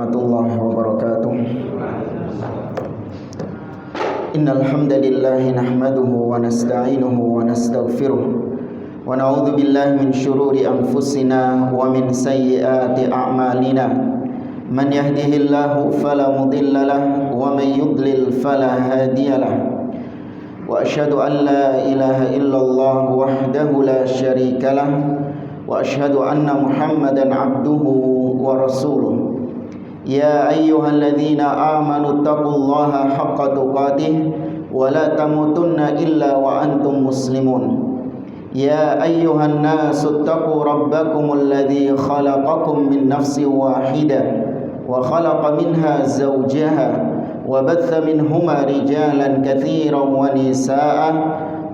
warahmatullahi wabarakatuh. Innal hamdalillah nahmaduhu wa nasta'inuhu wa nastaghfiruh wa na'udzu billahi min shururi anfusina wa min sayyiati a'malina. Man yahdihillahu fala mudilla lahu wa man yudlil fala hadiya lahu. Wa asyhadu an la ilaha illallah wahdahu la syarika lahu wa asyhadu anna Muhammadan abduhu wa rasuluh. Ya ayyuhalladzina amanu taqullaha haqqa tuqatih wa la tamutunna illa wa antum muslimun. Ya ayyuhan nasu taqu rabbakumul ladzi khalaqakum min nafsin wahidah wa khalaqa minha zawjaha wa batha minhuma rijalan katsiran wa nisaa'a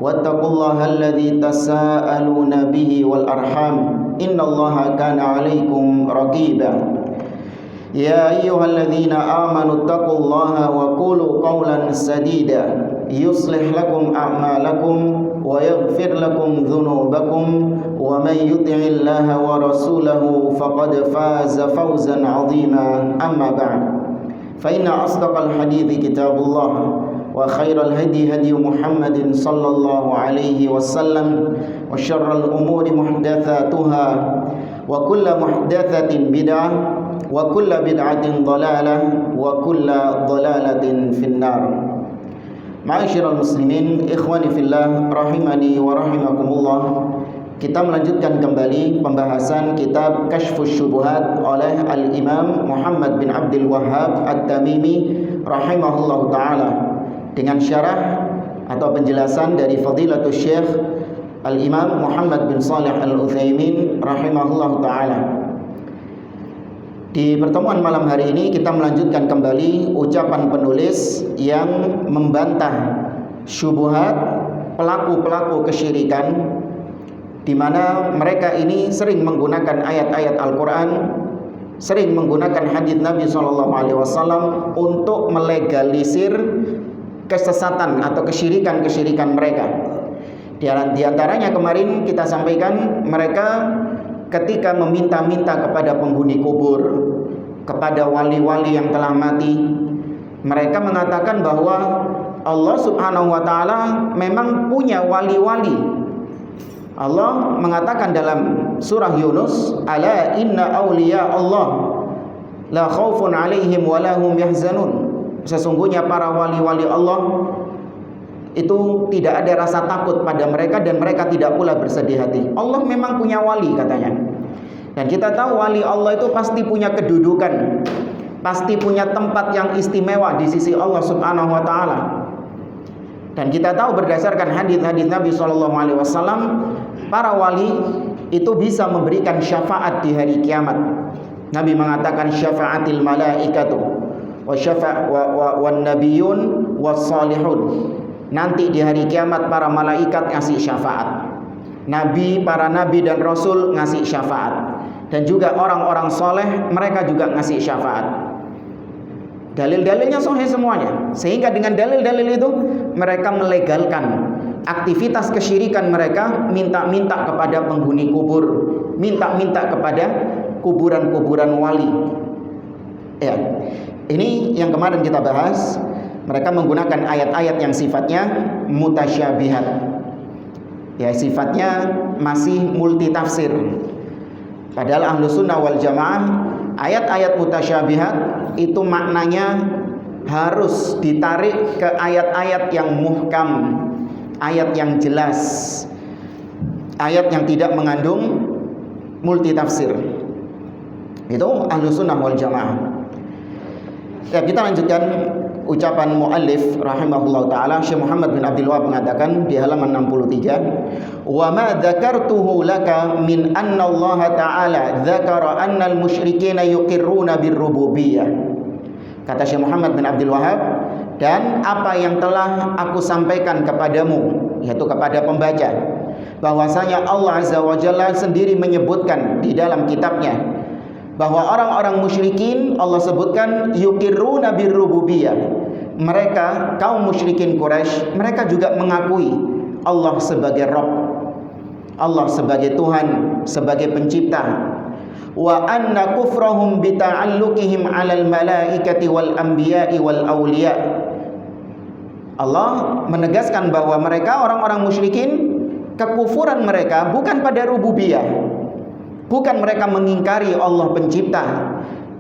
wattaqullaha alladzi tasaaluna bihi wal arham innallaha kana 'alaikum raqiba. Ya ayyuhalladzina amanu taqullaha wa qulu qawlan sadida yuslih lakum a'malakum wa yaghfir lakum dhunubakum wa man yuti'illaha wa rasulahu faqad faza fawzan 'azima. Amma ba'd, fa inna asdaqal hadithi kitabullah wa khairal hadi hadi Muhammadin sallallahu alaihi wasallam wa syarral umuri muhdatsatuha wa kullu muhdatsatin bid'ah wa kullu bid'atin dhalalah wa kullu dhalalatin finnar. Ma'asyiral muslimin, ikhwani fillah, rahimani wa rahimakumullah. Kita melanjutkan kembali pembahasan kitab Kasyfus Syubuhat oleh Al-Imam Muhammad bin Abdul Wahhab At-Tamimi rahimahullahu taala dengan syarah atau penjelasan dari Fadilatul Syekh Al-Imam Muhammad bin Shalih Al-Utsaimin rahimahullahu taala. Di pertemuan malam hari ini kita melanjutkan kembali ucapan penulis yang membantah syubhat pelaku-pelaku kesyirikan, di mana mereka ini sering menggunakan ayat-ayat Al-Quran, sering menggunakan hadits Nabi SAW untuk melegalisir kesesatan atau kesyirikan-kesyirikan mereka. Di antaranya kemarin kita sampaikan mereka ketika meminta-minta kepada penghuni kubur, kepada wali-wali yang telah mati, mereka mengatakan bahwa Allah Subhanahu wa taala memang punya wali-wali. Allah mengatakan dalam surah Yunus, "Ala inna awliya Allah la khaufun 'alaihim wa la hum yahzanun." Sesungguhnya para wali-wali Allah itu tidak ada rasa takut pada mereka dan mereka tidak pula bersedih hati. Allah memang punya wali katanya. Dan kita tahu wali Allah itu pasti punya kedudukan, pasti punya tempat yang istimewa di sisi Allah Subhanahu wa taala. Dan kita tahu berdasarkan hadis-hadis Nabi SAW, para wali itu bisa memberikan syafaat di hari kiamat. Nabi mengatakan syafa'atil malaikatu wan nabiyyun was salihun. Nanti di hari kiamat para malaikat ngasih syafaat, nabi, para nabi dan rasul ngasih syafaat, dan juga orang-orang soleh mereka juga ngasih syafaat. Dalil-dalilnya sahih semuanya, sehingga dengan dalil-dalil itu mereka melegalkan aktivitas kesyirikan mereka, minta-minta kepada penghuni kubur, minta-minta kepada kuburan-kuburan wali. Ya, ini yang kemarin kita bahas. Mereka menggunakan ayat-ayat yang sifatnya mutasyabihat, ya, sifatnya masih multitafsir. Padahal ahlu sunnah wal jamaah, ayat-ayat mutasyabihat itu maknanya harus ditarik ke ayat-ayat yang muhkam, ayat yang jelas, ayat yang tidak mengandung multitafsir. Itu ahlu sunnah wal jamaah. Ya, kita lanjutkan ucapan muallif rahimahullah taala. Syekh Muhammad bin Abdul Wahhab mengatakan di halaman 63, wa ma dzakartuhu laka min anna Allah taala dzakara anna al-musyrikeena yuqirruna birrububiyyah. Kata Syekh Muhammad bin Abdul Wahhab, dan apa yang telah aku sampaikan kepadamu, yaitu kepada pembaca, bahwasanya Allah Azza wa Jalla sendiri menyebutkan di dalam kitabnya bahwa orang-orang musyrikin Allah sebutkan yuqirruna birrububiyyah. Mereka kaum musyrikin Quraisy, mereka juga mengakui Allah sebagai Rabb, Allah sebagai Tuhan, sebagai pencipta. wa anna kufrahum bita'alluqihim 'alal malaikati wal anbiya'i wal awliya. Allah menegaskan bahwa mereka orang-orang musyrikin, kekufuran mereka bukan pada rububiyah, bukan mereka mengingkari Allah pencipta,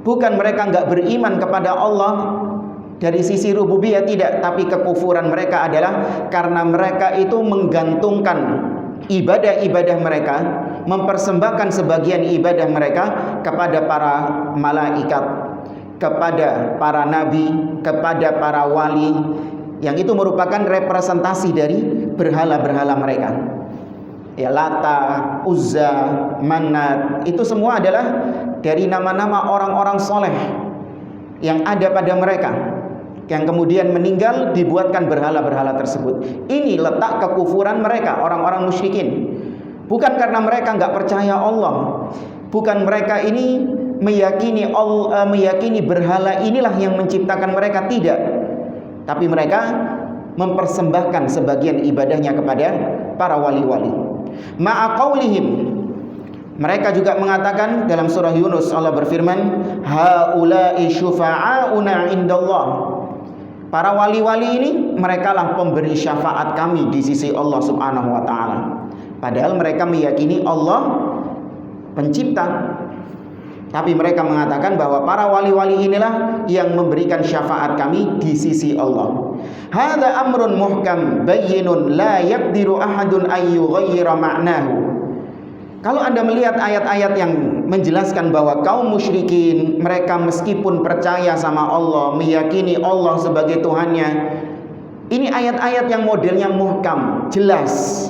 bukan mereka enggak beriman kepada Allah dari sisi rububiyah, tidak, tapi kekufuran mereka adalah karena mereka itu menggantungkan ibadah-ibadah mereka, mempersembahkan sebagian ibadah mereka kepada para malaikat, kepada para nabi, kepada para wali, yang itu merupakan representasi dari berhala-berhala mereka. Ya, Lata, Uzza, Manat, itu semua adalah dari nama-nama orang-orang soleh yang ada pada mereka, yang kemudian meninggal dibuatkan berhala-berhala tersebut. Ini letak kekufuran mereka, orang-orang musyrikin. Bukan karena mereka nggak percaya Allah, bukan mereka ini meyakini Allah, meyakini berhala inilah yang menciptakan mereka, tidak. Tapi mereka mempersembahkan sebagian ibadahnya kepada para wali-wali. Ma'a qaulihim, mereka juga mengatakan dalam surah Yunus, Allah berfirman, haula'i syufa'auna indallah. Para wali-wali ini merekalah pemberi syafaat kami di sisi Allah Subhanahu wa taala. Padahal mereka meyakini Allah pencipta, tapi mereka mengatakan bahwa para wali-wali inilah yang memberikan syafaat kami di sisi Allah. Hadza amrun muhkam bayyinun la yaqdiru ahadun ay yughayyira ma'nahu. Kalau Anda melihat ayat-ayat yang menjelaskan bahwa kaum musyrikin, mereka meskipun percaya sama Allah, meyakini Allah sebagai Tuhannya, ini ayat-ayat yang modelnya muhkam, jelas,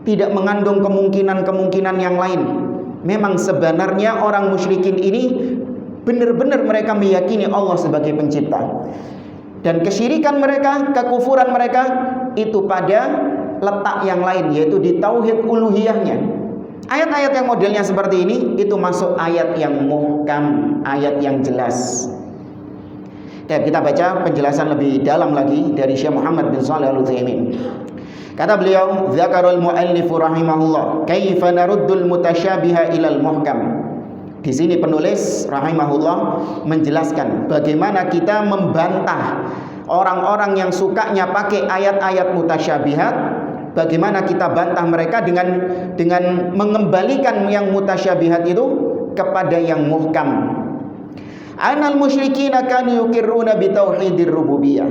tidak mengandung kemungkinan-kemungkinan yang lain. Memang sebenarnya orang musyrikin ini benar-benar mereka meyakini Allah sebagai pencipta. Dan kesyirikan mereka, kekufuran mereka itu pada letak yang lain, yaitu di tauhid uluhiyahnya. Ayat-ayat yang modelnya seperti ini itu masuk ayat yang muhkam, ayat yang jelas. Kita baca penjelasan lebih dalam lagi dari Syekh Muhammad bin Shalih Al-Utsaimin. Kata beliau, dzakarul muallif rahimahullah, kaifa naruddul mutasyabiha ilal muhkam. Di sini penulis rahimahullah menjelaskan bagaimana kita membantah orang-orang yang sukanya pakai ayat-ayat mutasyabihat. Bagaimana kita bantah mereka dengan mengembalikan yang mutasyabihat itu kepada yang muhkam. Anal musyrikina kanu yuqirruna bi tauhidir rububiyah.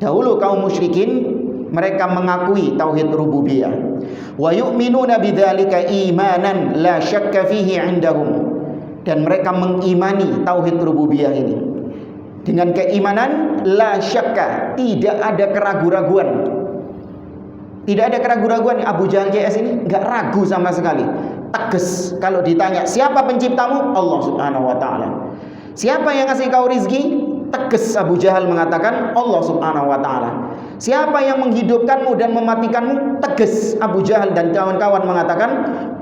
Dahulu kaum musyrikin mereka mengakui tauhid rububiyah. Wa yu'minuna bidzalika imanan la syakka fihi 'indahum. Dan mereka mengimani tauhid rububiyah ini dengan keimanan la syakka, tidak ada keraguan-raguan. Tidak ada keraguan-raguan. Abu Jahal JS ini enggak ragu sama sekali. Tegas kalau ditanya, siapa penciptamu? Allah Subhanahu wa taala. Siapa yang ngasih kau rizki? Tegas Abu Jahal mengatakan Allah Subhanahu wa taala. Siapa yang menghidupkanmu dan mematikanmu? Tegas Abu Jahal dan kawan-kawan mengatakan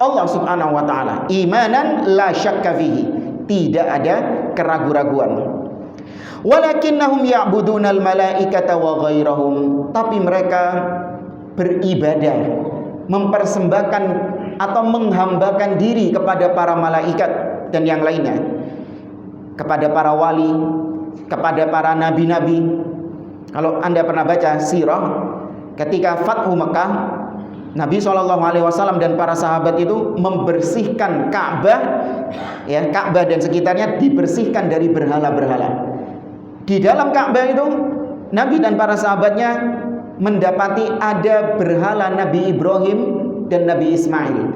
Allah Subhanahu wa taala. Imanan la syakka fihi. Tidak ada keraguan-raguan. Walakinnahum ya'budunal malaikata wa ghairahum. Tapi mereka beribadah, mempersembahkan atau menghambakan diri kepada para malaikat dan yang lainnya, kepada para wali, kepada para nabi-nabi. Kalau Anda pernah baca sirah, ketika Fathu Mekah, Nabi SAW dan para sahabat itu membersihkan Ka'bah, ya, Ka'bah dan sekitarnya dibersihkan dari berhala-berhala. Di dalam Ka'bah itu Nabi dan para sahabatnya mendapati ada berhala Nabi Ibrahim dan Nabi Ismail.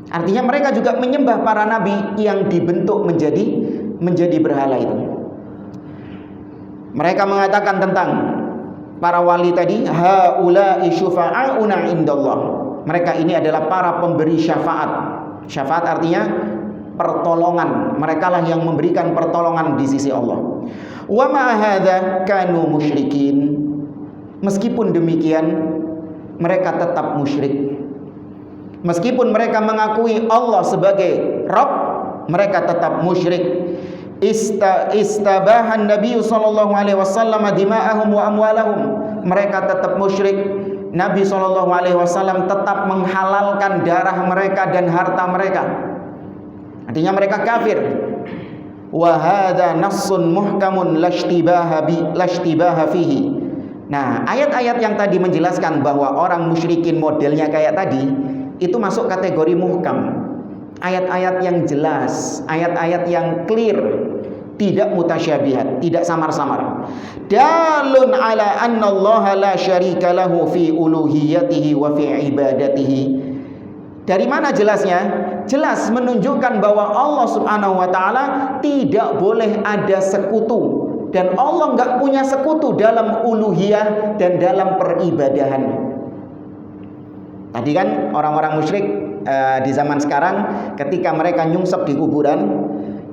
Artinya mereka juga menyembah para nabi yang dibentuk menjadi berhala itu. Mereka mengatakan tentang para wali tadi, haula'i syufa'auna indallah. Mereka ini adalah para pemberi syafaat. Syafaat artinya pertolongan. Merekalah yang memberikan pertolongan di sisi Allah. Wa ma hadza kanu musyrikin. Meskipun demikian, mereka tetap musyrik. Meskipun mereka mengakui Allah sebagai Rabb, mereka tetap musyrik. Istabahan Nabi sallallahu alaihi wasallam dima'ahum wa amwalahum. Mereka tetap musyrik. Nabi sallallahu alaihi wasallam tetap menghalalkan darah mereka dan harta mereka. Artinya mereka kafir. Wa hadza nassun muhkamun lashtibaha fihi. Nah, ayat-ayat yang tadi menjelaskan bahwa orang musyrikin modelnya kayak tadi itu masuk kategori muhkam. Ayat-ayat yang jelas, ayat-ayat yang clear, tidak mutasyabihat, tidak samar-samar. Dalun ala anna Allah la syarika lahu fi uluhiyatihi wa fi ibadatihi. Dari mana jelasnya? Jelas menunjukkan bahwa Allah Subhanahu wa taala tidak boleh ada sekutu, dan Allah enggak punya sekutu dalam uluhiyah dan dalam peribadahan. Tadi kan orang-orang musyrik di zaman sekarang ketika mereka nyungsep di kuburan,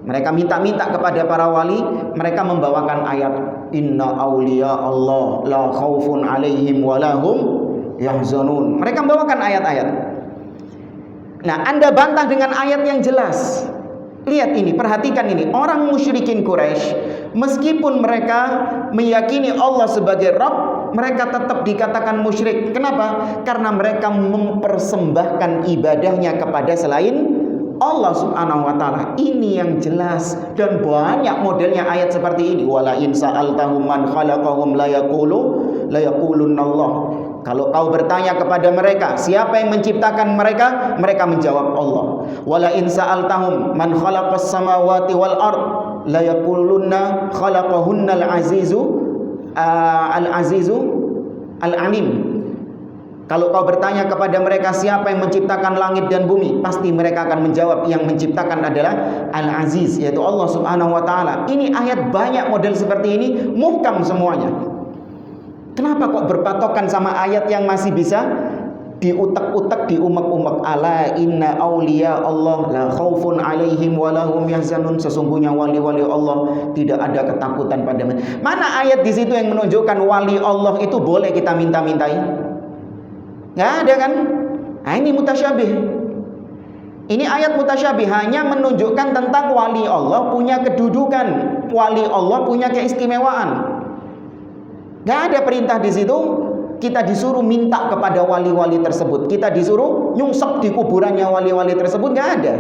mereka minta-minta kepada para wali, mereka membawakan ayat inna awliya Allah la khaufun alaihim wa lahum yahzanun. Mereka membawakan ayat-ayat. Nah, Anda bantah dengan ayat yang jelas. Lihat ini, perhatikan ini. Orang musyrikin Quraisy, meskipun mereka meyakini Allah sebagai Rabb, mereka tetap dikatakan musyrik. Kenapa? Karena mereka mempersembahkan ibadahnya kepada selain Allah Subhanahu wa taala. Ini yang jelas, dan banyak modelnya ayat seperti ini. Wala in sa'altahum man khalaqahum la yaqulunna Allah. Kalau kau bertanya kepada mereka, siapa yang menciptakan mereka? Mereka menjawab Allah. Wala in sa'altahum man khalaqas samawati wal ard la yaqulunna khalaqahunna al-azizu al-alim. Kalau kau bertanya kepada mereka siapa yang menciptakan langit dan bumi, pasti mereka akan menjawab yang menciptakan adalah Al-Aziz, yaitu Allah Subhanahu wa taala. Ini ayat banyak model seperti ini, muhkam semuanya. Kenapa kok berpatokan sama ayat yang masih bisa diutak-utak, diumek-umek? Ala inna awliya Allah la khaufun alaihim wa lahum yahzanun. Sesungguhnya wali-wali Allah tidak ada ketakutan pada mereka. Mana ayat di situ yang menunjukkan wali Allah itu boleh kita minta-mintai? Nggak ada kan? Nah, ini mutasyabih. Ini ayat mutasyabih, hanya menunjukkan tentang wali Allah punya kedudukan, wali Allah punya keistimewaan. Nggak ada perintah di situ kita disuruh minta kepada wali-wali tersebut, kita disuruh nyungsep di kuburannya wali-wali tersebut. Nggak ada.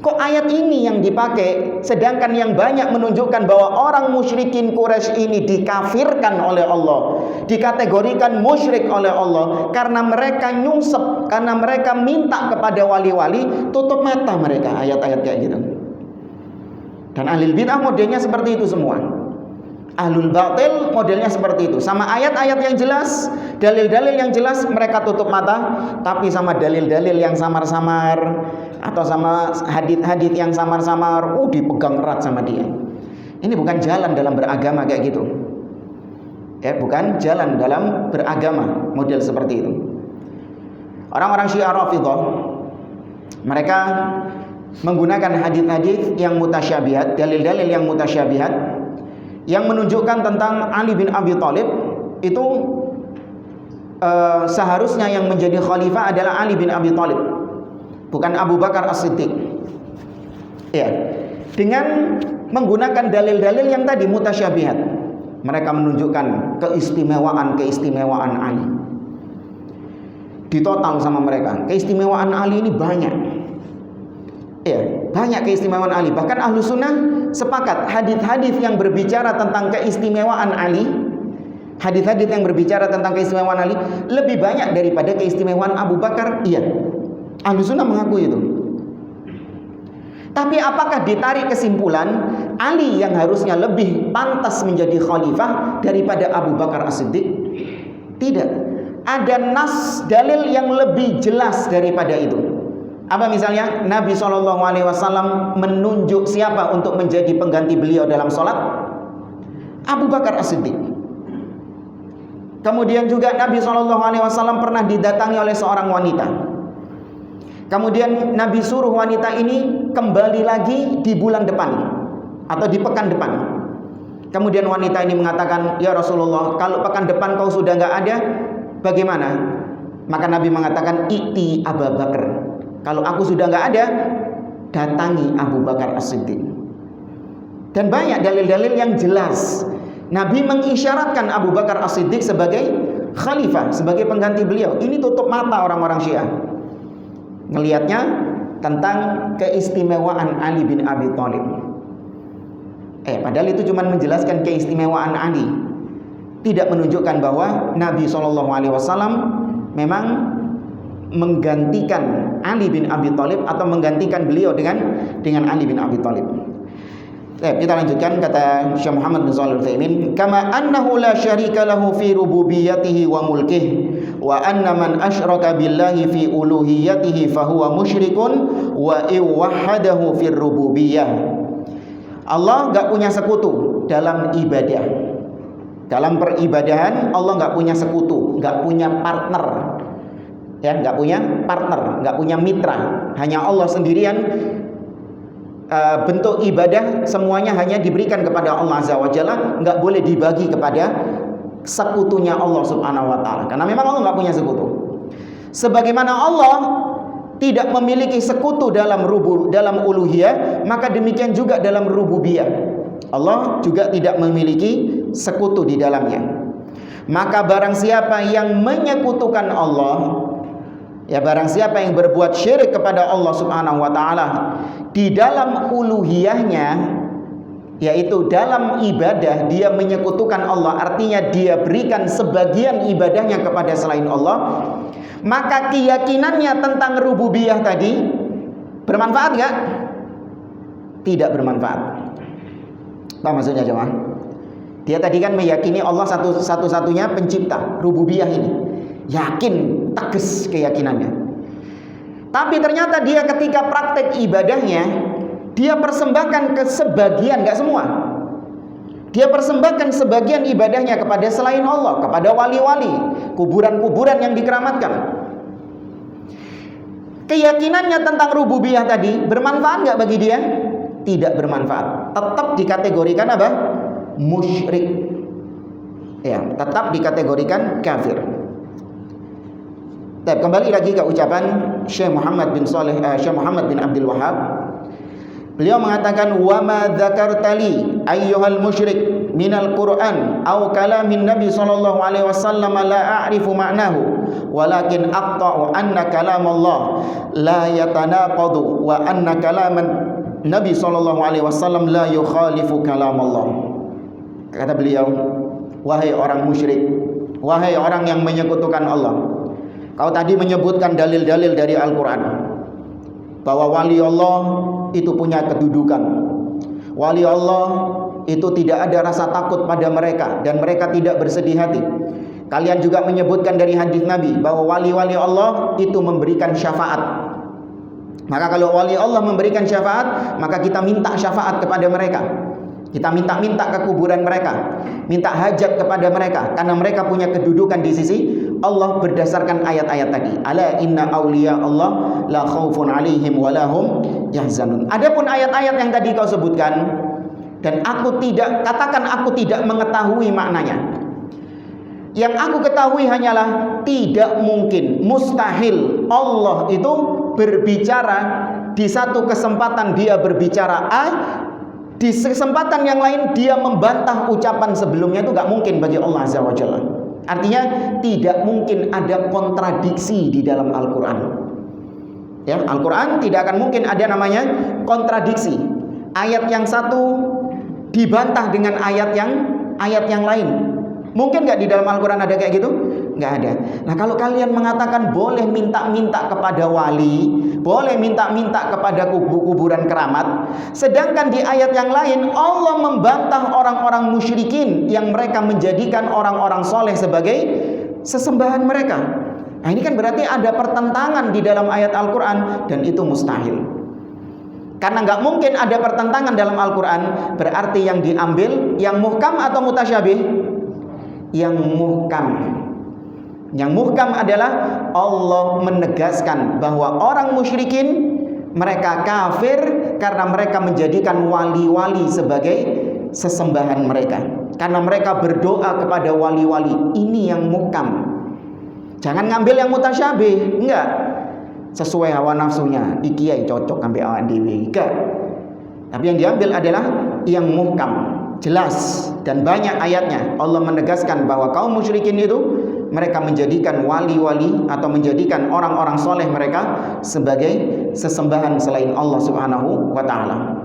Kok ayat ini yang dipakai, sedangkan yang banyak menunjukkan bahwa orang musyrikin Quraisy ini dikafirkan oleh Allah, dikategorikan musyrik oleh Allah karena mereka nyungsep, karena mereka minta kepada wali-wali. Tutup mata mereka ayat-ayat kayak gitu. Dan ahlul bid'ah modelnya seperti itu semua. Ahlul batil modelnya seperti itu. Sama ayat-ayat yang jelas, dalil-dalil yang jelas, mereka tutup mata. Tapi sama dalil-dalil yang samar-samar, atau sama hadith-hadith yang samar-samar, dipegang erat sama dia. Ini bukan jalan dalam beragama kayak gitu. Ya, bukan jalan dalam beragama model seperti itu. Orang-orang Syiah Rafidhah, mereka menggunakan hadith-hadith yang mutasyabihat, dalil-dalil yang mutasyabihat, yang menunjukkan tentang Ali bin Abi Thalib itu seharusnya yang menjadi khalifah adalah Ali bin Abi Thalib, bukan Abu Bakar As-Siddiq. Ya, dengan menggunakan dalil-dalil yang tadi mutasyabihat, mereka menunjukkan keistimewaan Ali. Ditotal sama mereka, keistimewaan Ali ini banyak. Ya, banyak keistimewaan Ali. Bahkan Ahlus Sunnah sepakat hadis-hadis yang berbicara tentang keistimewaan Ali, hadis-hadis yang berbicara tentang keistimewaan Ali lebih banyak daripada keistimewaan Abu Bakar. Iya, Ahlus Sunnah mengakui itu. Tapi apakah ditarik kesimpulan Ali yang harusnya lebih pantas menjadi khalifah daripada Abu Bakar As-Siddiq? Tidak. Ada nas dalil yang lebih jelas daripada itu. Apa misalnya? Nabi SAW menunjuk siapa untuk menjadi pengganti beliau dalam sholat? Abu Bakar As-Siddiq. Kemudian juga Nabi SAW pernah didatangi oleh seorang wanita. Kemudian Nabi suruh wanita ini kembali lagi di bulan depan atau di pekan depan. Kemudian wanita ini mengatakan, ya Rasulullah, kalau pekan depan kau sudah nggak ada, bagaimana? Maka Nabi mengatakan, I'ti Abu Bakar. Kalau aku sudah nggak ada, datangi Abu Bakar As-Siddiq. Dan banyak dalil-dalil yang jelas. Nabi mengisyaratkan Abu Bakar As-Siddiq sebagai khalifah, sebagai pengganti beliau. Ini tutup mata orang-orang Syiah. Ngelihatnya tentang keistimewaan Ali bin Abi Thalib. Padahal itu cuma menjelaskan keistimewaan Ali, tidak menunjukkan bahwa Nabi SAW memang menggantikan Ali bin Abi Thalib atau menggantikan beliau dengan Ali bin Abi Thalib. Kita lanjutkan, kata Syekh Muhammad bin Shalih Al-Utsaimin, kama annahu la syarika lahu fi rububiyyatihi wa mulkihi wa anna man asyraka billahi fi uluhiyyatihi fahuwa musyrikun wa iwahhadahu fi rububiyyah. Allah enggak punya sekutu dalam ibadah. Dalam peribadahan Allah enggak punya sekutu, enggak punya partner. Enggak punya partner, enggak punya mitra. Hanya Allah sendirian. Bentuk ibadah semuanya hanya diberikan kepada Allah Azza wa Jalla, enggak boleh dibagi kepada sekutunya Allah Subhanahu wa taala. Karena memang Allah enggak punya sekutu. Sebagaimana Allah tidak memiliki sekutu dalam uluhiyah, maka demikian juga dalam rububiyah. Allah juga tidak memiliki sekutu di dalamnya. Maka barang siapa yang menyekutukan Allah, barang siapa yang berbuat syirik kepada Allah Subhanahu wa taala di dalam uluhiyahnya, yaitu dalam ibadah dia menyekutukan Allah, artinya dia berikan sebagian ibadahnya kepada selain Allah, maka keyakinannya tentang rububiyah tadi bermanfaat enggak? Tidak bermanfaat. Apa maksudnya jemaah? Dia tadi kan meyakini Allah satu-satunya pencipta, rububiyah ini. Yakin, tegas keyakinannya. Tapi ternyata dia ketika praktek ibadahnya, dia persembahkan ke sebagian, enggak semua. Dia persembahkan sebagian ibadahnya kepada selain Allah, kepada wali-wali, kuburan-kuburan yang dikeramatkan. Keyakinannya tentang rububiyah tadi bermanfaat enggak bagi dia? Tidak bermanfaat. Tetap dikategorikan apa? Musyrik. Tetap dikategorikan kafir. Kembali lagi ke ucapan Syekh Muhammad bin Abdul Wahhab. Beliau mengatakan, wa ma dzakartali ayyuhal musyrik minal Qur'an aw kalamin Nabi sallallahu alaihi wasallam la a'rifu ma'nahu walakin aqta'u anna kalam Allah la yatanaqadu wa anna kalaman Nabi sallallahu alaihi wasallam la yukhalifu kalam Allah. Kata beliau, wahai orang musyrik, wahai orang yang menyekutukan Allah, kau tadi menyebutkan dalil-dalil dari Al-Quran bahwa wali Allah itu punya kedudukan. Wali Allah itu tidak ada rasa takut pada mereka dan mereka tidak bersedih hati. Kalian juga menyebutkan dari hadis Nabi bahwa wali-wali Allah itu memberikan syafaat. Maka kalau wali Allah memberikan syafaat, maka kita minta syafaat kepada mereka. Kita minta ke kuburan mereka, minta hajat kepada mereka, karena mereka punya kedudukan di sisi Allah berdasarkan ayat-ayat tadi. Ala inna awliya Allah la khaufun alaihim wa lahum yahzanun. Adapun ayat-ayat yang tadi kau sebutkan, dan aku tidak mengetahui maknanya. Yang aku ketahui hanyalah tidak mungkin, mustahil Allah itu berbicara di satu kesempatan dia berbicara A, di kesempatan yang lain dia membantah ucapan sebelumnya. Itu gak mungkin bagi Allah Azza wa Jalla. Artinya tidak mungkin ada kontradiksi di dalam Al-Quran. Al-Quran tidak akan mungkin ada namanya kontradiksi. Ayat yang satu dibantah dengan ayat yang lain. Mungkin gak di dalam Al-Quran ada kayak gitu? Nggak ada. Nah, kalau kalian mengatakan boleh minta-minta kepada wali, boleh minta-minta kepada kuburan keramat, sedangkan di ayat yang lain Allah membantah orang-orang musyrikin yang mereka menjadikan orang-orang soleh sebagai sesembahan mereka. Nah, ini kan berarti ada pertentangan di dalam ayat Al-Quran, dan itu mustahil. Karena nggak mungkin ada pertentangan dalam Al-Quran, berarti yang diambil yang muhkam atau mutasyabih? Yang muhkam. Yang muhkam adalah Allah menegaskan bahwa orang musyrikin mereka kafir karena mereka menjadikan wali-wali sebagai sesembahan mereka, karena mereka berdoa kepada wali-wali. Ini yang muhkam. Jangan ngambil yang mutasyabih, enggak sesuai hawa nafsunya, iki cocok ngambil awak dewe, enggak. Tapi yang diambil adalah yang muhkam. jelas dan banyak ayatnya Allah menegaskan bahwa kaum musyrikin itu mereka menjadikan wali-wali atau menjadikan orang-orang soleh mereka sebagai sesembahan selain Allah Subhanahu wa taala.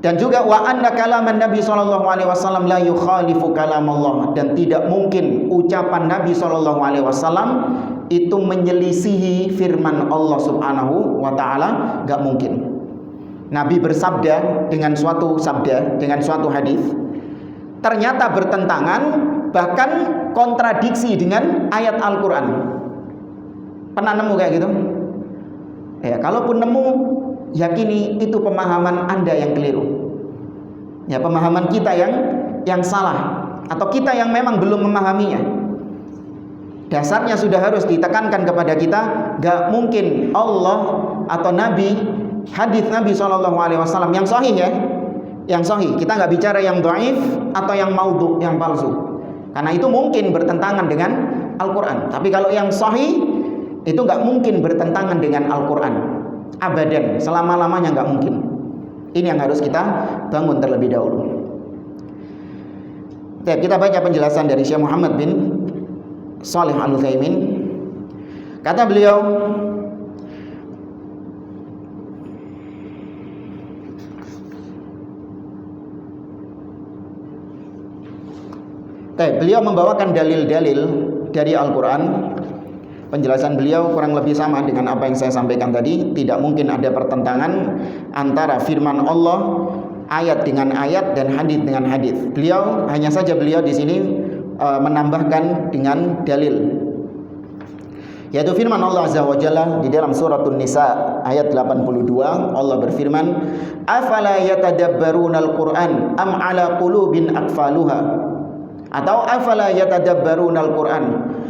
Dan juga wa anna kalaman Nabi sallallahu alaihi wasallam la yukhalifu kalam Allah, dan tidak mungkin ucapan Nabi sallallahu alaihi wasallam itu menyelisihi firman Allah Subhanahu wa taala, enggak mungkin. Nabi bersabda dengan suatu sabda, dengan suatu hadis, ternyata bertentangan bahkan kontradiksi dengan ayat Al-Qur'an. Pernah nemu kayak gitu? Ya, kalaupun nemu, yakini itu pemahaman Anda yang keliru. Ya, pemahaman kita yang salah, atau kita yang memang belum memahaminya. Dasarnya sudah harus ditekankan kepada kita, gak mungkin Allah atau Nabi, hadis Nabi SAW yang sahih ya, yang sahih. Kita nggak bicara yang dhaif atau yang maudhu, yang palsu. Karena itu mungkin bertentangan dengan Al-Quran. Tapi kalau yang sahih itu nggak mungkin bertentangan dengan Al-Quran. Abadan, selama-lamanya nggak mungkin. Ini yang harus kita bangun terlebih dahulu. Kita baca penjelasan dari Syekh Muhammad bin Shalih Al-Utsaimin. Kata beliau, beliau membawakan dalil-dalil dari Al-Quran. Penjelasan beliau kurang lebih sama dengan apa yang saya sampaikan tadi. Tidak mungkin ada pertentangan antara firman Allah, ayat dengan ayat, dan hadis dengan hadis. Beliau hanya saja beliau di sini menambahkan dengan dalil, yaitu firman Allah Azza wa Jalla di dalam suratun Nisa ayat 82. Allah berfirman, afala yatadabbarunal Qur'an am ala qulubin aqfaluha, atau afala yatadabbarunal Qur'an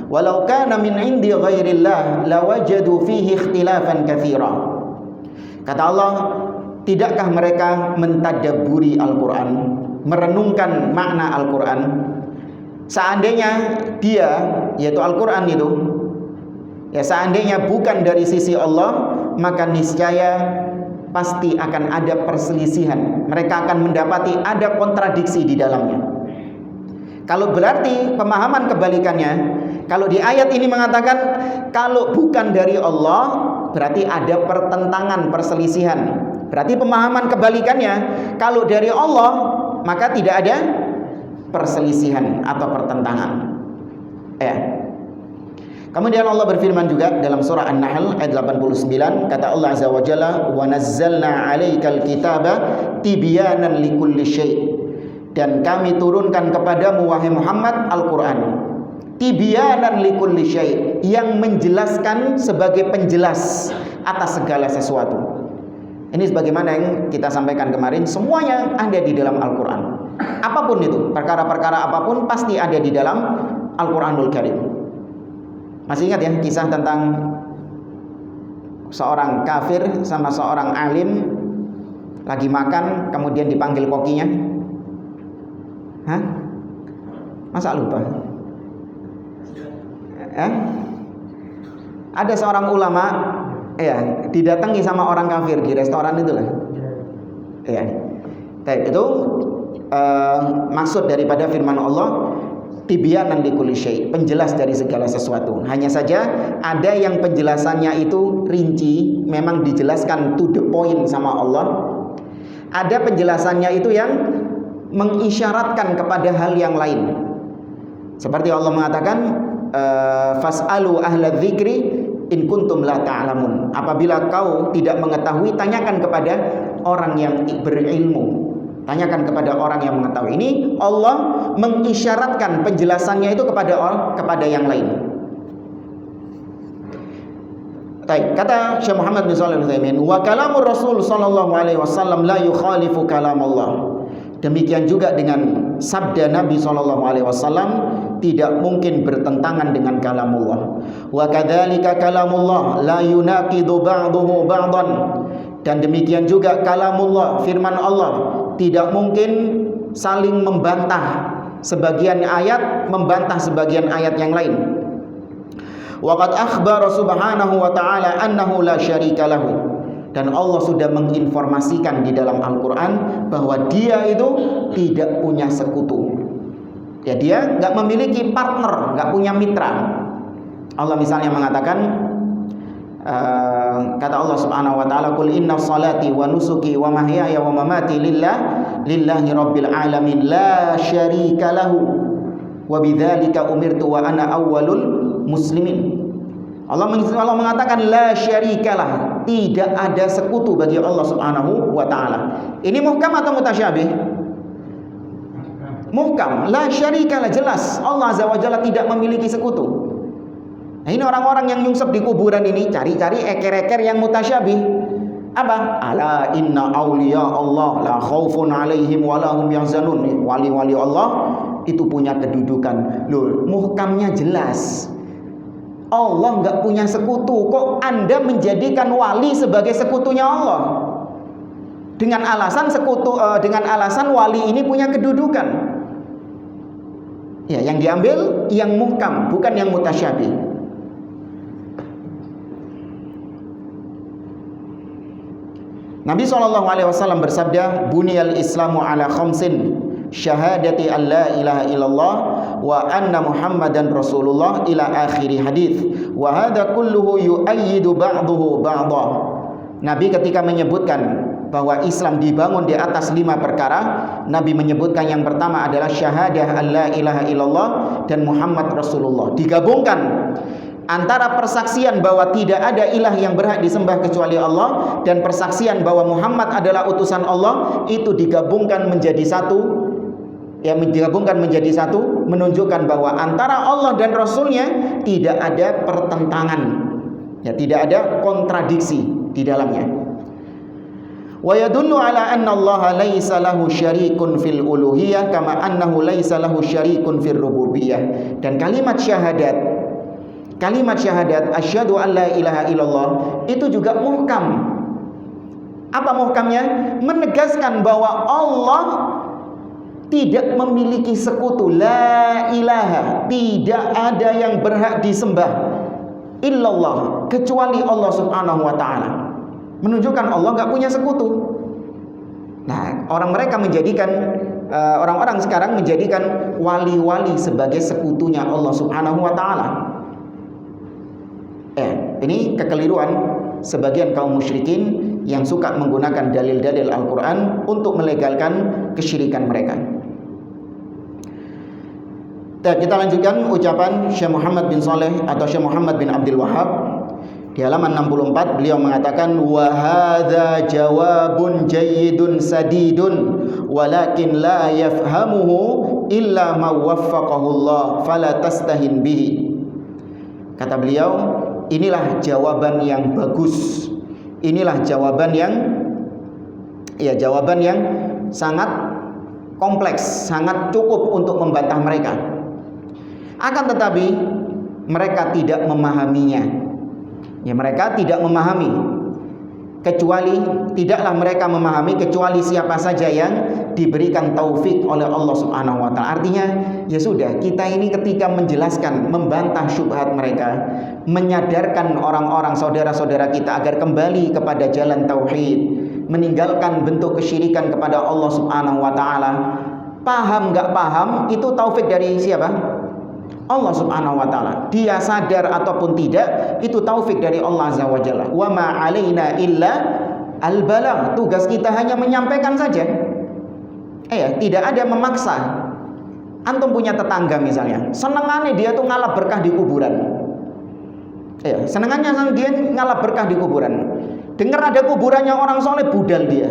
walau kana min indi ghairillah lawajadu fihi ikhtilafan katsira. Kata Allah, tidakkah mereka mentadabburi Al-Qur'an, merenungkan makna Al-Qur'an? Seandainya dia, yaitu Al-Qur'an itu, ya seandainya bukan dari sisi Allah, maka niscaya pasti akan ada perselisihan. Mereka akan mendapati ada kontradiksi di dalamnya. Kalau berarti pemahaman kebalikannya, kalau di ayat ini mengatakan kalau bukan dari Allah, berarti ada pertentangan, perselisihan. Berarti pemahaman kebalikannya, kalau dari Allah maka tidak ada perselisihan atau pertentangan. Ya. Kemudian Allah berfirman juga dalam surah An-Nahl ayat 89, kata Allah Azza wa Jalla, "Wa nazzalna 'alaikal kitaba tibyanan likulli syai'." Dan kami turunkan kepadamu wahai Muhammad Al-Quran, tibyanan likulli syai', yang menjelaskan sebagai penjelas atas segala sesuatu. Ini sebagaimana yang kita sampaikan kemarin, semuanya ada di dalam Al-Quran. Apapun itu, perkara-perkara apapun pasti ada di dalam Al-Quranul Karim. Masih ingat ya kisah tentang seorang kafir sama seorang alim lagi makan, kemudian dipanggil kokinya? Hah? Masa lupa? Ada seorang ulama, ya, didatangi sama orang kafir di restoran itulah. Ya. Itu maksud daripada firman Allah, tibyanan likulli syai', penjelas dari segala sesuatu. Hanya saja ada yang penjelasannya itu rinci, memang dijelaskan to the point sama Allah. Ada penjelasannya itu yang mengisyaratkan kepada hal yang lain. Seperti Allah mengatakan, fas'alu ahla dzikri in kuntum la ta'lamun. Apabila kau tidak mengetahui, tanyakan kepada orang yang berilmu. Tanyakan kepada orang yang mengetahui. Ini Allah mengisyaratkan penjelasannya itu kepada yang lain. Kata Syekh Muhammad bin Shalih Al-Utsaimin, wa kalamur Rasul sallallahu alaihi wasallam la yukhalifu kalam Allah. Demikian juga dengan sabda Nabi sallallahu alaihi wasallam tidak mungkin bertentangan dengan kalamullah. Wa kadzalika kalamullah la yunaqidu ba'dahu ba'dan. Dan demikian juga kalamullah, firman Allah, tidak mungkin saling membantah. Sebagian ayat membantah sebagian ayat yang lain. Wa qad akhbara subhanahu wa ta'ala annahu la syarika lahu. Dan Allah sudah menginformasikan di dalam Al-Quran bahwa dia itu tidak punya sekutu. Ya, dia nggak memiliki partner, nggak punya mitra. Allah misalnya mengatakan, kata Allah Subhanahu wa taala, "Qul inna sholati wa nusuki wa mahyaya wa mamati lillahi rabbil alamin la syarika lahu wa bidzalika umirtu wa ana awwalul muslimin." Allah mengatakan la syarikalah, tidak ada sekutu bagi Allah Subhanahu wa taala. Ini muhkam atau mutasyabih? Muhkam, la syarikalah, jelas Allah Azza wa Jalla tidak memiliki sekutu. Nah, ini orang-orang yang nyungsep di kuburan ini cari-cari eker-eker yang mutasyabih. Apa? Ala inna awliya Allah la khaufun alaihim wa lahum yahzanun. Wali-wali Allah itu punya kedudukan. Loh, muhkamnya jelas. Allah nggak punya sekutu, kok Anda menjadikan wali sebagai sekutunya Allah? Dengan alasan dengan alasan wali ini punya kedudukan. Ya, yang diambil yang muhkam, bukan yang mutasyabih. Nabi SAW bersabda, "Buniyal Islamu ala khamsin, syahadati an la ilaha illallah wa anna Muhammadan Rasulullah ila akhiri hadis. Wa hadza kulluhu yu'ayyidu ba'dahu ba'dha." Nabi ketika menyebutkan bahwa Islam dibangun di atas 5 perkara, Nabi menyebutkan yang pertama adalah syahadah an la ilaha illallah dan Muhammad Rasulullah. Digabungkan antara persaksian bahwa tidak ada ilah yang berhak disembah kecuali Allah dan persaksian bahwa Muhammad adalah utusan Allah, itu digabungkan menjadi satu. Ya, digabungkan menjadi satu, menunjukkan bahwa antara Allah dan Rasulnya tidak ada pertentangan, ya, tidak ada kontradiksi di dalamnya. Wa yadullu ala anna Allah laisa lahu syarikun fil uluhiyah kama annahu laisa lahu syarikun fil rububiyah. Dan kalimat syahadat asyhadu an la ilaha illallah itu juga muhkam. Apa muhkamnya? Menegaskan bahwa Allah tidak memiliki sekutu. La ilaha, tidak ada yang berhak disembah illallah kecuali Allah Subhanahu wa taala. Menunjukkan Allah nggak punya sekutu. Nah, orang-orang sekarang menjadikan wali-wali sebagai sekutunya Allah Subhanahu wa taala. Ini kekeliruan sebagian kaum musyrikin yang suka menggunakan dalil-dalil Al-Quran untuk melegalkan kesyirikan mereka. Kita lanjutkan ucapan Syekh Muhammad bin Saleh atau Syekh Muhammad bin Abdul Wahhab di halaman 64. Beliau mengatakan, wa hadza jawabun jayyidun sadidun walakin la yafhamuhu illa ma waffaqahu Allah fala tastahin bihi. Kata beliau, inilah jawaban yang bagus. Inilah jawaban yang sangat kompleks, sangat cukup untuk membantah mereka. Akan tetapi mereka tidak memahaminya. Ya, mereka tidak memahami. Tidaklah mereka memahami kecuali siapa saja yang diberikan taufik oleh Allah Subhanahu wa taala. Artinya, ya sudah, kita ini ketika menjelaskan, membantah syubhat mereka, menyadarkan orang-orang saudara-saudara kita agar kembali kepada jalan tauhid, meninggalkan bentuk kesyirikan kepada Allah Subhanahu wa taala. Paham enggak paham, itu taufik dari siapa? Allah Subhanahu wa taala. Dia sadar ataupun tidak, itu taufik dari Allah Azza wa Jalla. Wa ma 'alaina illa al-balagh. Tugas kita hanya menyampaikan saja. Tidak ada memaksa. Antum punya tetangga misalnya, senengannya dia tuh ngalap berkah di kuburan. Senengannya dia ngalap berkah di kuburan. Dengar ada kuburannya orang soleh, budal dia.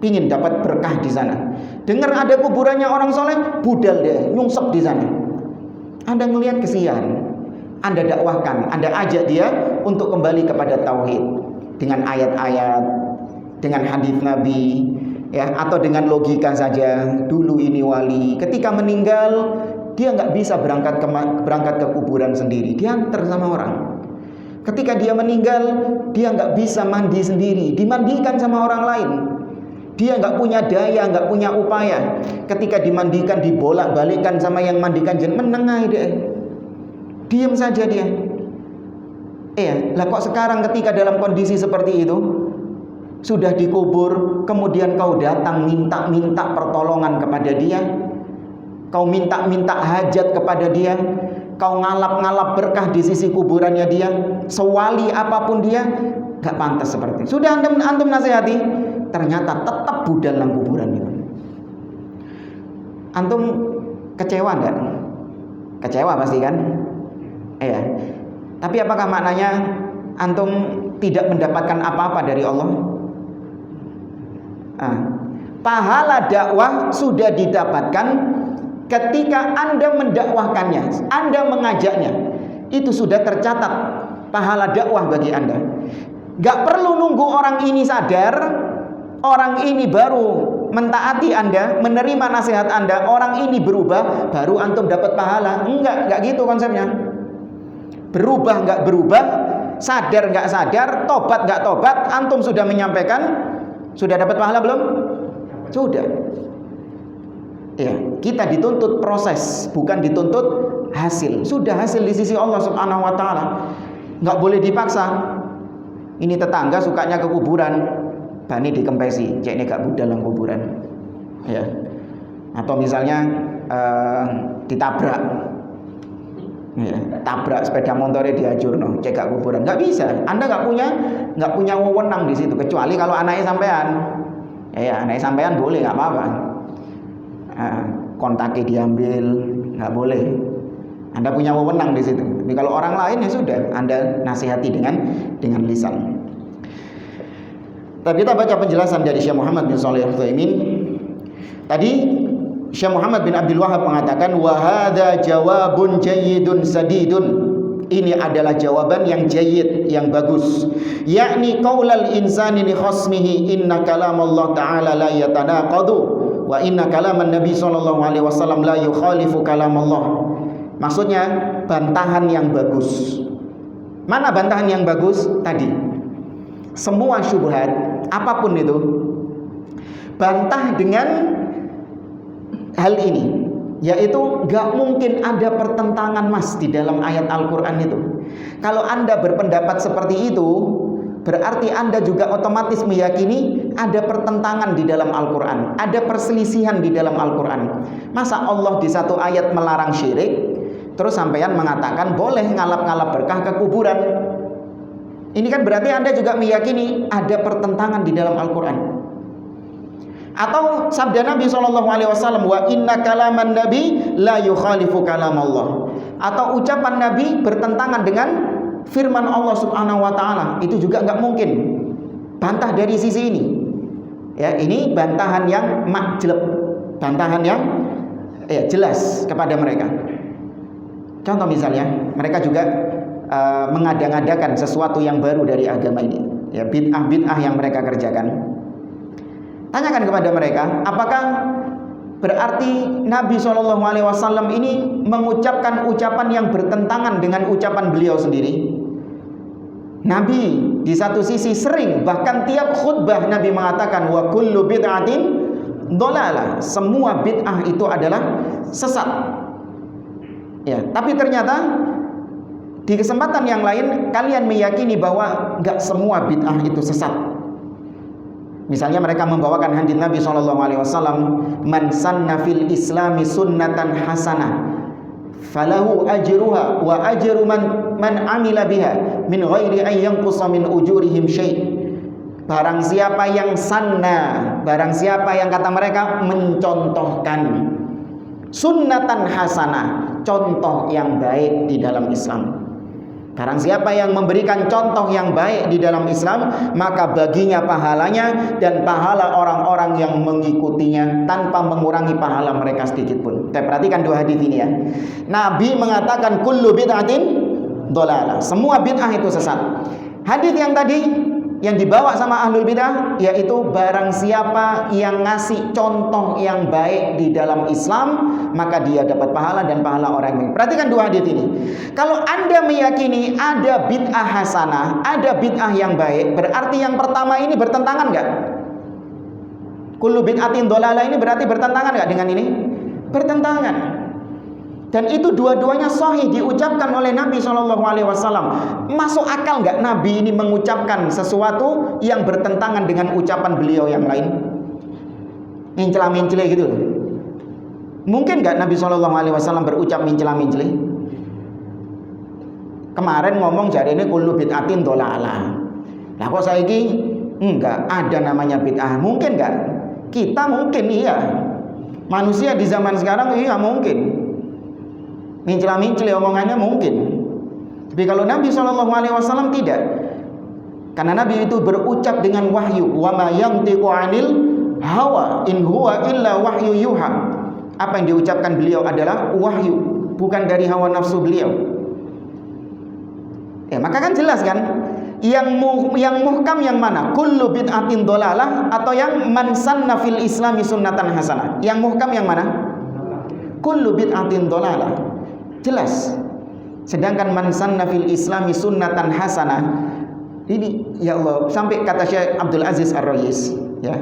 Pingin dapat berkah di sana. Dengar ada kuburannya orang soleh, budal dia, nyungsep di sana. Anda melihat kesian, Anda dakwahkan, Anda ajak dia untuk kembali kepada tauhid dengan ayat-ayat, dengan hadis Nabi, ya, atau dengan logika saja. Dulu ini wali, ketika meninggal dia nggak bisa berangkat ke kuburan sendiri, diantar sama orang. Ketika dia meninggal, dia nggak bisa mandi sendiri, dimandikan sama orang lain. Dia nggak punya daya, nggak punya upaya. Ketika dimandikan, dibolak-balikan sama yang mandikan, menengahi dia. Diam saja dia. Lah kok sekarang ketika dalam kondisi seperti itu, sudah dikubur, kemudian kau datang minta-minta pertolongan kepada dia, kau minta-minta hajat kepada dia, kau ngalap-ngalap berkah di sisi kuburannya dia, sewali apapun dia, gak pantas seperti itu. Sudah antum nasihati, ternyata tetap budal dalam kuburan itu. Antum kecewa enggak? Kecewa pasti kan? Iya. Tapi apakah maknanya antum tidak mendapatkan apa-apa dari Allah? Pahala dakwah sudah didapatkan ketika Anda mendakwahkannya, Anda mengajaknya. Itu sudah tercatat pahala dakwah bagi Anda. Gak perlu nunggu orang ini sadar, orang ini baru mentaati Anda, menerima nasihat Anda, orang ini berubah, baru antum dapat pahala. Enggak gitu konsepnya. Berubah enggak berubah, sadar enggak sadar, tobat enggak tobat, antum sudah menyampaikan, sudah dapat pahala belum? Sudah. Ya, kita dituntut proses, bukan dituntut hasil. Sudah hasil di sisi Allah Subhanahu wa taala. Enggak boleh dipaksa. Ini tetangga sukanya ke kuburan, bani dikempesi, cek ini gak budal dalam kuburan, ya. Atau misalnya ditabrak, ya, tabrak sepeda motornya dihancur, no, cek gak kuburan, nggak bisa. Anda nggak punya wewenang di situ, kecuali kalau anaknya sampean, ya, anaknya sampean boleh, nggak apa-apa. Kontaknya diambil, nggak boleh. Anda punya wewenang di situ. Tapi kalau orang lain ya sudah, Anda nasihati dengan lisan. Tapi kita baca penjelasan dari Syekh Muhammad bin Shalih Al-Utsaimin. Tadi Syekh Muhammad bin Abdul Wahhab mengatakan wa hadza jawabun jayyidun sadidun. Ini adalah jawaban yang jayyid, yang bagus. Yakni qaulal insani li khasmihi inna kalam Allah taala la yatanaqadu wa inna kalaman Nabi sallallahu alaihi wasallam la yukhalifu kalam Allah. Maksudnya bantahan yang bagus. Mana bantahan yang bagus? Tadi semua syubhat apapun itu, bantah dengan hal ini, yaitu gak mungkin ada pertentangan mas di dalam ayat Al-Quran itu. Kalau Anda berpendapat seperti itu, berarti Anda juga otomatis meyakini ada pertentangan di dalam Al-Quran, ada perselisihan di dalam Al-Quran. Masa Allah di satu ayat melarang syirik, terus sampean mengatakan boleh ngalap-ngalap berkah ke kuburan? Ini kan berarti Anda juga meyakini ada pertentangan di dalam Al-Quran. Atau sabda Nabi SAW, wa inna kalaman Nabi la yukhalifu kalam Allah. Atau ucapan Nabi bertentangan dengan firman Allah Subhanahu wa taala. Itu juga nggak mungkin. Bantah dari sisi ini. Ya, ini bantahan yang majleb, bantahan yang jelas kepada mereka. Contoh misalnya, mereka juga mengada-ngadakan sesuatu yang baru dari agama ini, ya, bid'ah-bid'ah yang mereka kerjakan. Tanyakan kepada mereka, apakah berarti Nabi SAW ini mengucapkan ucapan yang bertentangan dengan ucapan beliau sendiri? Nabi di satu sisi sering, bahkan tiap khutbah Nabi mengatakan wa kullu bid'atin dhalalah, semua bid'ah itu adalah sesat. Ya, tapi ternyata di kesempatan yang lain kalian meyakini bahwa enggak semua bid'ah itu sesat. Misalnya mereka membawakan hadis Nabi SAW, man sanna fil islami sunnatan hasanah falahu ajruha wa ajru man amila biha min ghairi an yanqusa min ujurihim syai'. Barang siapa yang sanna, barang siapa yang kata mereka mencontohkan sunnatan hasanah, contoh yang baik di dalam Islam. Barang siapa yang memberikan contoh yang baik di dalam Islam, maka baginya pahalanya dan pahala orang-orang yang mengikutinya tanpa mengurangi pahala mereka sedikit pun. Kita perhatikan dua hadis ini ya. Nabi mengatakan kullu bid'atin dhalalah, semua bid'ah itu sesat. Hadis yang tadi yang dibawa sama ahlul bidah, yaitu barang siapa yang ngasih contoh yang baik di dalam Islam, maka dia dapat pahala dan pahala orang yang. Perhatikan dua hadis ini. Kalau Anda meyakini ada bid'ah hasanah, ada bid'ah yang baik, berarti yang pertama ini bertentangan enggak? Kullu bid'atin dhalalah ini berarti bertentangan enggak dengan ini? Bertentangan. Dan itu dua-duanya sahih diucapkan oleh Nabi SAW. Masuk akal nggak Nabi ini mengucapkan sesuatu yang bertentangan dengan ucapan beliau yang lain? Mencela-mencela gitu. Mungkin nggak Nabi SAW berucap mencela-mencela? Kemarin ngomong jadi ini kullu bid'atin dhalalah. Nah kok saiki enggak ada namanya bid'ah? Mungkin nggak? Kita mungkin iya. Manusia di zaman sekarang iya mungkin. Mencela-mencela omongannya mungkin. Tapi kalau Nabi SAW tidak. Karena Nabi itu berucap dengan wahyu. Wa ma yantiqu 'anil hawa in huwa illa wahyu yuha. Apa yang diucapkan beliau adalah wahyu, bukan dari hawa nafsu beliau. Maka kan jelas kan? Yang muhkam yang mana? Kullu bid'atin dhalalah atau yang man sanna fil islami sunnatan hasanah? Yang muhkam yang mana? Kullu bid'atin dhalalah. Jelas. Sedangkan man sanna fil islami sunnatan hasanah, ini ya Allah, sampai kata Syekh Abdul Aziz Ar-Rais, ya.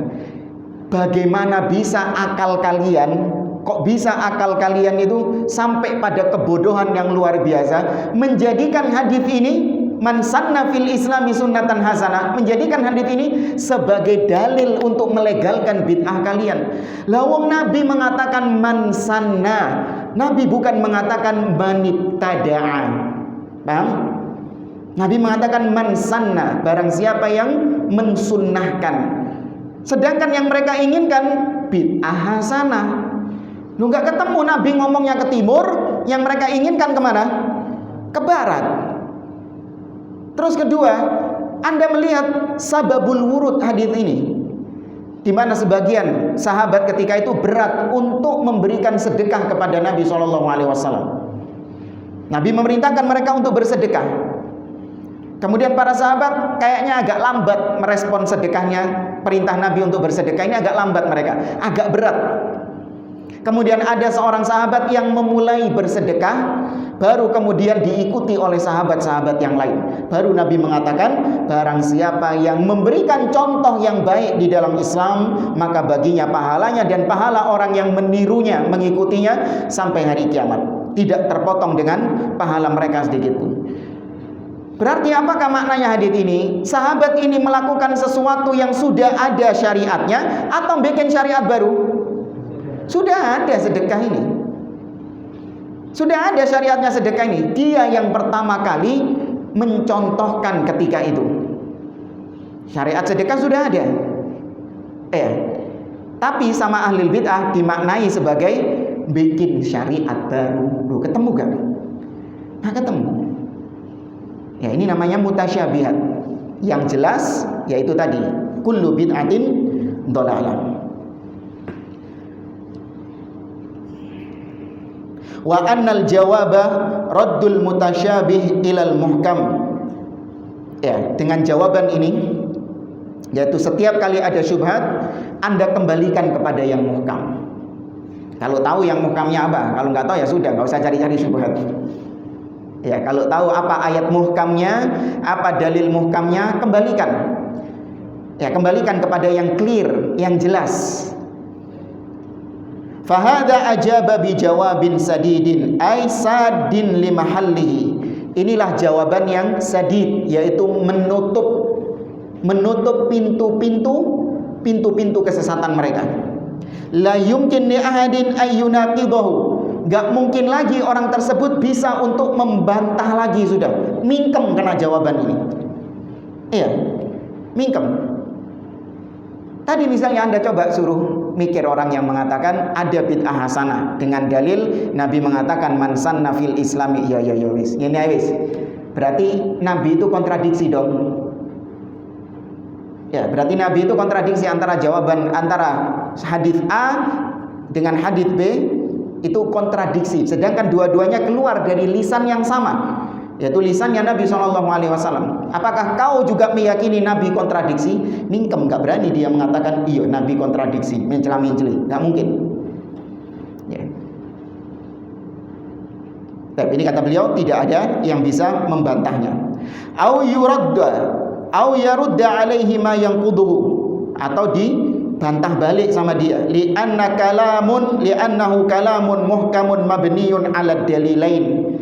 Bagaimana bisa akal kalian, kok bisa akal kalian itu sampai pada kebodohan yang luar biasa menjadikan hadis ini man sanna fil islami sunnatan hasanah, menjadikan hadis ini sebagai dalil untuk melegalkan bid'ah kalian. Lawang Nabi mengatakan man sanna, Nabi bukan mengatakan manibtada'a. Paham? Nabi mengatakan man sanna, barang siapa yang mensunnahkan. Sedangkan yang mereka inginkan bid'ah hasanah. Lu nggak ketemu Nabi ngomongnya ke timur, yang mereka inginkan kemana? Ke barat. Terus kedua, Anda melihat sababul wurud hadis ini, di mana sebagian sahabat ketika itu berat untuk memberikan sedekah kepada Nabi SAW. Nabi memerintahkan mereka untuk bersedekah. Kemudian para sahabat kayaknya agak lambat merespon sedekahnya. Perintah Nabi untuk bersedekah ini agak lambat mereka, agak berat. Kemudian ada seorang sahabat yang memulai bersedekah, baru kemudian diikuti oleh sahabat-sahabat yang lain. Baru Nabi mengatakan, barang siapa yang memberikan contoh yang baik di dalam Islam, maka baginya pahalanya dan pahala orang yang menirunya, mengikutinya sampai hari kiamat. Tidak terpotong dengan pahala mereka sedikit pun. Berarti apakah maknanya hadis ini? Sahabat ini melakukan sesuatu yang sudah ada syariatnya atau bikin syariat baru? Sudah ada sedekah ini. Sudah ada syariatnya sedekah ini. Dia yang pertama kali mencontohkan ketika itu. Syariat sedekah sudah ada. Tapi sama ahli bid'ah dimaknai sebagai bikin syariat baru. Duh, ketemu gak? Nah, ketemu. Ya, ini namanya mutasyabihat. Yang jelas yaitu tadi kullu bid'atin dhalalah. Wa annal jawaba raddul mutasyabih ilal muhkam. Ya, dengan jawaban ini, yaitu setiap kali ada syubhat, Anda kembalikan kepada yang muhkam. Kalau tahu yang muhkamnya apa, kalau nggak tahu ya sudah, nggak usah cari-cari syubhat. Ya, kalau tahu apa ayat muhkamnya, apa dalil muhkamnya, kembalikan. Ya, kembalikan kepada yang clear, yang jelas. Fahada ajaba bi jawabin sadidin ay sadin li mahallihi. Inilah jawaban yang sadid, yaitu menutup pintu-pintu kesesatan mereka. La yumkin li ahadin ay yunaqidahu. Gak mungkin lagi orang tersebut bisa untuk membantah lagi, sudah mingkem kena jawaban ini. Iya, mingkem. Tadi misalnya Anda coba suruh mikir orang yang mengatakan ada bid'ah hasanah dengan dalil Nabi mengatakan man sanna fil islami ya wis. Ini wis. Berarti Nabi itu kontradiksi dong. Ya, berarti Nabi itu kontradiksi antara jawaban antara hadis A dengan hadis B, itu kontradiksi. Sedangkan dua-duanya keluar dari lisan yang sama, yaitu lisannya Nabi SAW. Apakah kau juga meyakini Nabi kontradiksi? Mingkem, gak berani dia mengatakan iya Nabi kontradiksi, mencela-menceli, gak mungkin. Ya. Tapi ini kata beliau tidak ada yang bisa membantahnya. Au yarudda alaihi ma yanquduhu, atau bantah balik sama dia, li'annahu kalamun muhkamun mabniyun 'ala dalilain.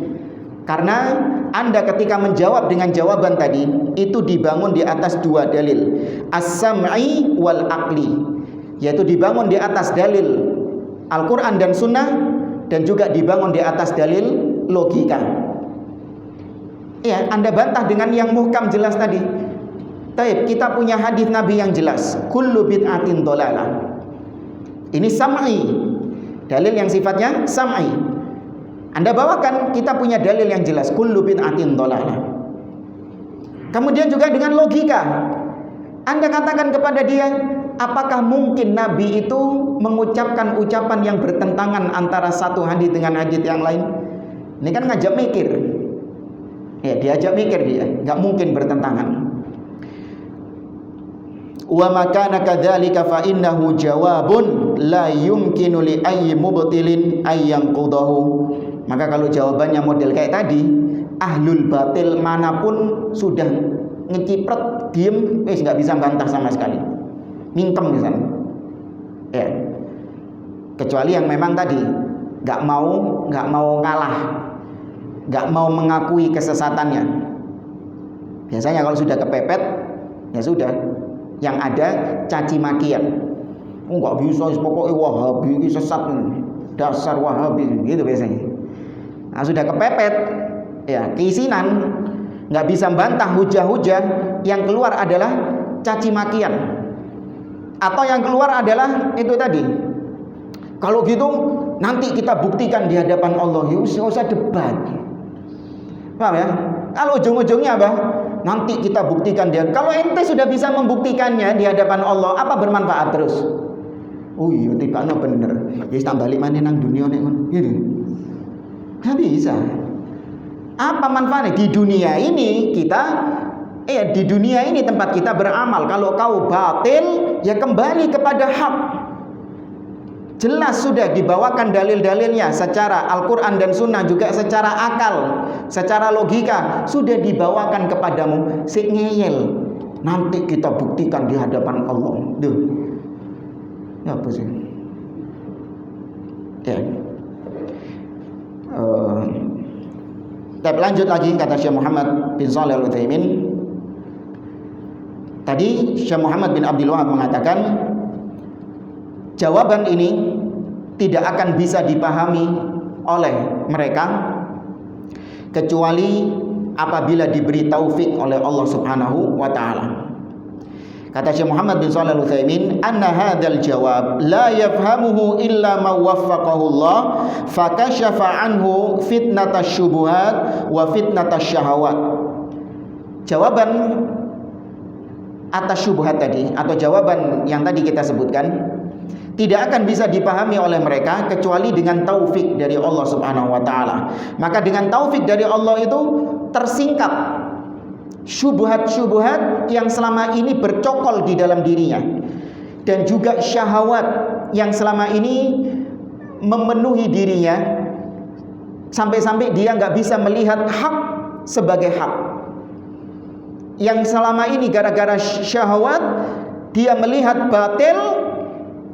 Karena Anda ketika menjawab dengan jawaban tadi itu dibangun di atas dua dalil, as-sam'i wal aqli, yaitu dibangun di atas dalil Al-Quran dan Sunnah, dan juga dibangun di atas dalil logika. Ya, Anda bantah dengan yang muhkam jelas tadi. Taib, kita punya hadis Nabi yang jelas, kullu bid'atin dhalalah. Ini sam'i, dalil yang sifatnya sam'i. Anda bawakan, kita punya dalil yang jelas, kullu bid'atin dhalalah. Kemudian juga dengan logika, Anda katakan kepada dia, apakah mungkin Nabi itu mengucapkan ucapan yang bertentangan antara satu hadis dengan hadis yang lain? Ini kan ngajak mikir. Ya, diajak mikir dia, nggak mungkin bertentangan. Wa makana kadzalika fa innahu jawabun la yumkinu li ayyi mubtilin ayyanqudahu. Maka kalau jawabannya model kayak tadi, ahlul batil manapun sudah ngecipret, diem, nggak bisa bantah sama sekali, mingkem misalnya. Ya, kecuali yang memang tadi nggak mau kalah, nggak mau mengakui kesesatannya. Biasanya kalau sudah kepepet, ya sudah, yang ada caci makian. Nggak bisa, pokoknya Wahabi ini sesat, dasar Wahabi, gitu biasanya. Nah, sudah kepepet, ya keisinan, nggak bisa bantah hujah-hujah, yang keluar adalah caci makian, atau yang keluar adalah itu tadi. Kalau gitu nanti kita buktikan di hadapan Allah. Ya usah debat, paham ya? Kalau ujung-ujungnya apa? Nanti kita buktikan dia. Kalau ente sudah bisa membuktikannya di hadapan Allah, apa bermanfaat terus? Oh iya, tibakno bener. Ya tambah balik maneh nang dunia nek ngono. Gitu. Nggak bisa. Apa manfaatnya di dunia ini kita? Di dunia ini tempat kita beramal. Kalau kau batil, ya kembali kepada hak. Jelas sudah dibawakan dalil-dalilnya secara Al-Quran dan Sunnah, juga secara akal, secara logika sudah dibawakan kepadamu. Sik ngeyel, nanti kita buktikan di hadapan Allah. Duh, ya apa sih? Ya. Tapi lanjut lagi kata Syekh Muhammad bin Shalih Al-Utsaimin. Tadi Syekh Muhammad bin Abdul Wahab mengatakan jawaban ini tidak akan bisa dipahami oleh mereka kecuali apabila diberi taufik oleh Allah Subhanahu wa taala. Kata Syekh Muhammad bin Shalih Al-Utsaimin, "Anna hadzal jawab la yafhamuhu illa ma waffaqahu Allah fakashafa anhu fitnatasy syubuhat wa fitnatasy syahawat." Jawaban atas syubhat tadi, atau jawaban yang tadi kita sebutkan, tidak akan bisa dipahami oleh mereka kecuali dengan taufik dari Allah Subhanahu wa taala. Maka dengan taufik dari Allah itu tersingkap syubhat-syubhat yang selama ini bercokol di dalam dirinya, dan juga syahwat yang selama ini memenuhi dirinya, sampai-sampai dia nggak bisa melihat hak sebagai hak. Yang selama ini gara-gara syahwat dia melihat batil,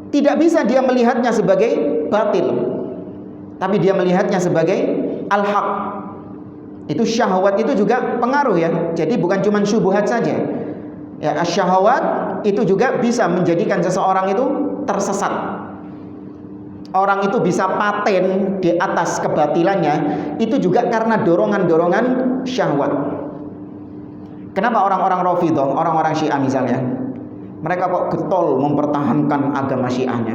tidak bisa dia melihatnya sebagai batil, tapi dia melihatnya sebagai al-haq. Itu syahwat itu juga pengaruh ya. Jadi bukan cuma syubhat saja. Ya, syahwat itu juga bisa menjadikan seseorang itu tersesat. Orang itu bisa paten di atas kebatilannya itu juga karena dorongan-dorongan syahwat. Kenapa orang-orang Rafidhah, orang-orang Syiah misalnya, mereka kok getol mempertahankan agama Syiahnya?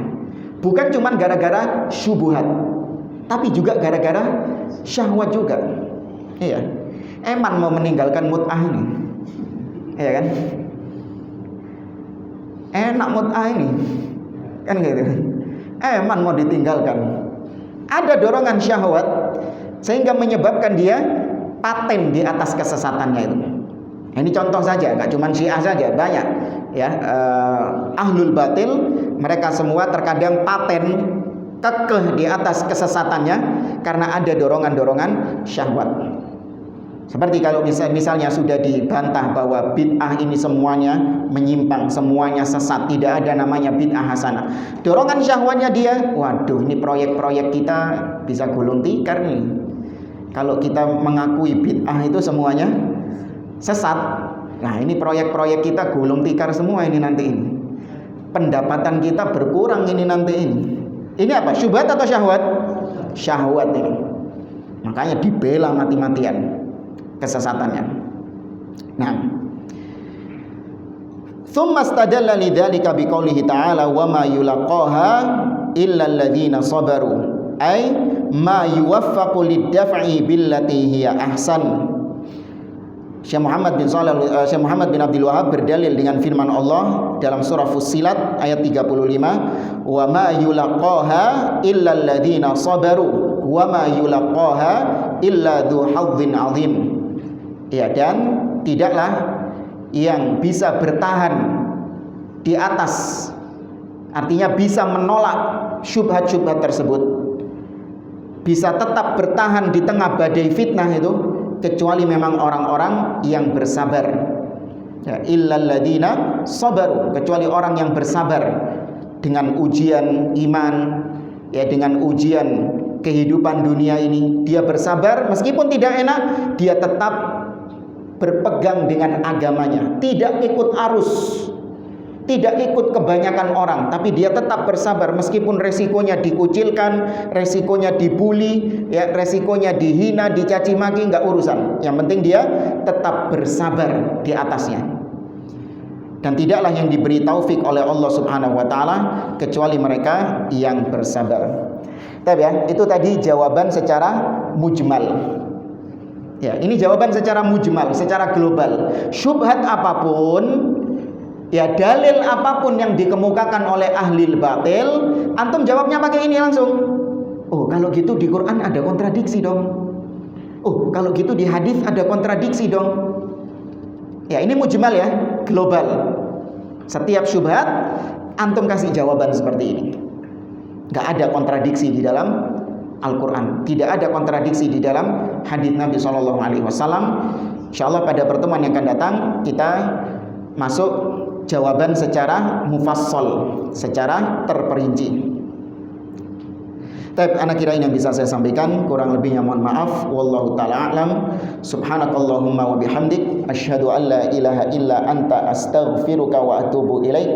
Bukan cuma gara-gara syubhat, tapi juga gara-gara syahwat juga. Iya, eman mau meninggalkan mut'ah ini, iya kan? Enak mut'ah ini, kan gitu. Eman mau ditinggalkan. Ada dorongan syahwat sehingga menyebabkan dia paten di atas kesesatannya itu. Ini contoh saja, nggak cuma Syiah saja, banyak ya. Ahlul batil mereka semua terkadang paten kekeh di atas kesesatannya karena ada dorongan-dorongan syahwat. Seperti kalau misalnya sudah dibantah bahwa bid'ah ini semuanya menyimpang, semuanya sesat, tidak ada namanya bid'ah hasanah. Dorongan syahwatnya dia, waduh ini proyek-proyek kita bisa gulung tikar nih. Kalau kita mengakui bid'ah itu semuanya sesat, nah ini proyek-proyek kita gulung tikar semua ini nanti ini. Pendapatan kita berkurang ini nanti ini. Ini apa? Syubhat atau syahwat? Syahwat ini. Makanya dibela mati-matian kesesatannya. Nah, thumma istadalla lidzalika biqoulihi ta'ala wa ma yulaqaha illa alladziina sabaru ay ma yuwaffaqu lid-daf'i billati hiya ahsan. Syekh Muhammad bin Abdul Wahab berdalil dengan firman Allah dalam surah Fussilat ayat 35, wa ma yulaqaha illa alladziina sabaru wa ma yulaqaha illa dzu hadzin 'adzim. Ya, dan tidaklah yang bisa bertahan di atas, artinya bisa menolak syubhat-syubhat tersebut, bisa tetap bertahan di tengah badai fitnah itu, kecuali memang orang-orang yang bersabar. Ya, illal ladzina sabaru, kecuali orang yang bersabar dengan ujian iman, ya, dengan ujian kehidupan dunia ini. Dia bersabar meskipun tidak enak, dia tetap berpegang dengan agamanya, tidak ikut arus, tidak ikut kebanyakan orang, tapi dia tetap bersabar meskipun resikonya dikucilkan, resikonya dibully, ya, resikonya dihina, dicaci maki, nggak urusan. Yang penting dia tetap bersabar di atasnya. Dan tidaklah yang diberi taufik oleh Allah Subhanahu wa taala kecuali mereka yang bersabar. Tapi ya, itu tadi jawaban secara mujmal. Ya, ini jawaban secara mujmal, secara global. Syubhat apapun, ya, dalil apapun yang dikemukakan oleh ahli batil, antum jawabnya pakai ini langsung. Oh, kalau gitu di Quran ada kontradiksi dong. Oh, kalau gitu di hadis ada kontradiksi dong. Ya, ini mujmal ya, global. Setiap syubhat antum kasih jawaban seperti ini. Gak ada kontradiksi di dalam Al-Quran, tidak ada kontradiksi di dalam hadis Nabi SAW. InsyaAllah pada pertemuan yang akan datang kita masuk jawaban secara mufassal, secara terperinci. Tapi anak kira ini yang bisa saya sampaikan, kurang lebihnya mohon maaf. Wallahu ta'ala a'lam. Subhanakallahumma wa bihamdik, asyhadu an la ilaha illa anta, astaghfiruka wa atubu ilaik.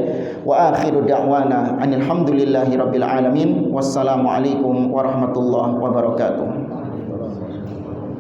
Wa akhiru da'wana anil hamdulillahi rabbil alamin. Wassalamu alaikum warahmatullahi wabarakatuh.